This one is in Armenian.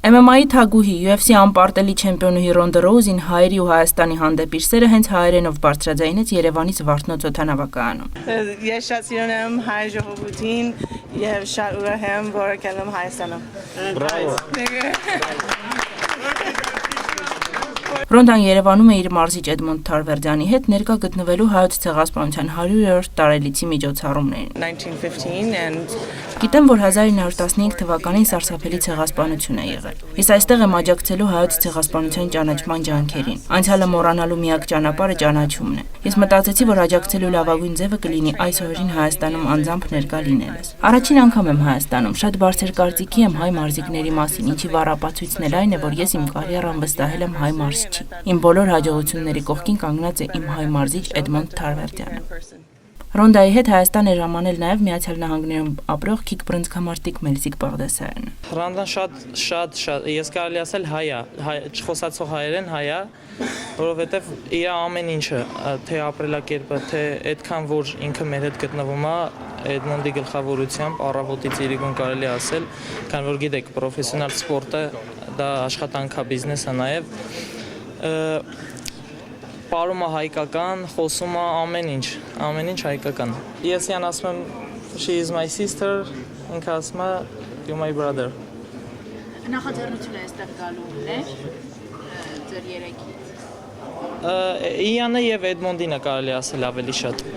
MMA-ի թագուհի UFC անպարտելի չեմպիոնուհի Ռոնդա Ռոուզին հայերի ու Հայաստանի հանդեպ իր սերը հենց հայերենով բարձրաձայնեց Երևանի Զվարթնոց օդանավակայանում։ Ես շատ սիրում եմ հայ ժողովրդին եւ շատ ուրախ եմ, որ եկել եմ Հայաստանում։ Ռոնդան Երևանում է իր մարզիչ Էդմոնդ Թարվերդյանի հետ ներկա գտնվելու հայոց ցեղասպանության 100-րդ տարելիցի միջոցառումներին։ 1915 and Գիտեմ, որ 1915 թվականին սարսափելի ցեղասպանություն է եղել։ Ես այստեղ եմ աջակցելու հայոց ցեղասպանության ճանաչման ջանքերին։ Անցյալը մոռանալու միակ ճանապարհը ճանաչումն է։ Ես մտածեցի, որ աջակցելու լավագույն ձևը կլինի այս օրերին Հայաստանում անձամբ ներկա լինելս։ Առաջին անգամ եմ Հայաստանում, շատ բարձր կարծիքի եմ հայ մարզիկների մասին, ինչի վառապացույցն էլ այն է, որ ես իմ կարիերան վստահել եմ հայ մարզչի։ Իմ բոլոր հաջողությունների կողքին կանգնած է իմ հայ մարզիչ Էդմոնդ Թարվերդյանը։ Ռոնդայի հետ Հայաստան էր ժամանել նաև Միացյալ Նահանգներում ապրող քիք բռնցքամարտիկ Մելսիկ Բաղդասարյանը։ Ռոնդան շատ ես կարելի ասել հայ է, չխոսացող հայերեն հայ է, որովհետև իր ամեն ինչը, թե ապրելակերպը, թե այդքան որ ինքը մեր հետ գտնվում է, Էդմոնդի գլխավորությամբ առավոտից իրիկուն կարելի ասել, քան որ գիտեք, պրոֆեսիոնալ սպորտը դա աշխատանք է, բիզնես է նաև, պարում է հայկական, խոսում է ամեն ինչ հայկական։ Ես յան ասում եմ, she is my sister, ինքը ասում է, you're my brother։ Նախաձեռնությունը այստեղ գալու էր ձեր երեքից։ Յանը եւ Էդմոնդինը կարելի ասել ավելի շատ։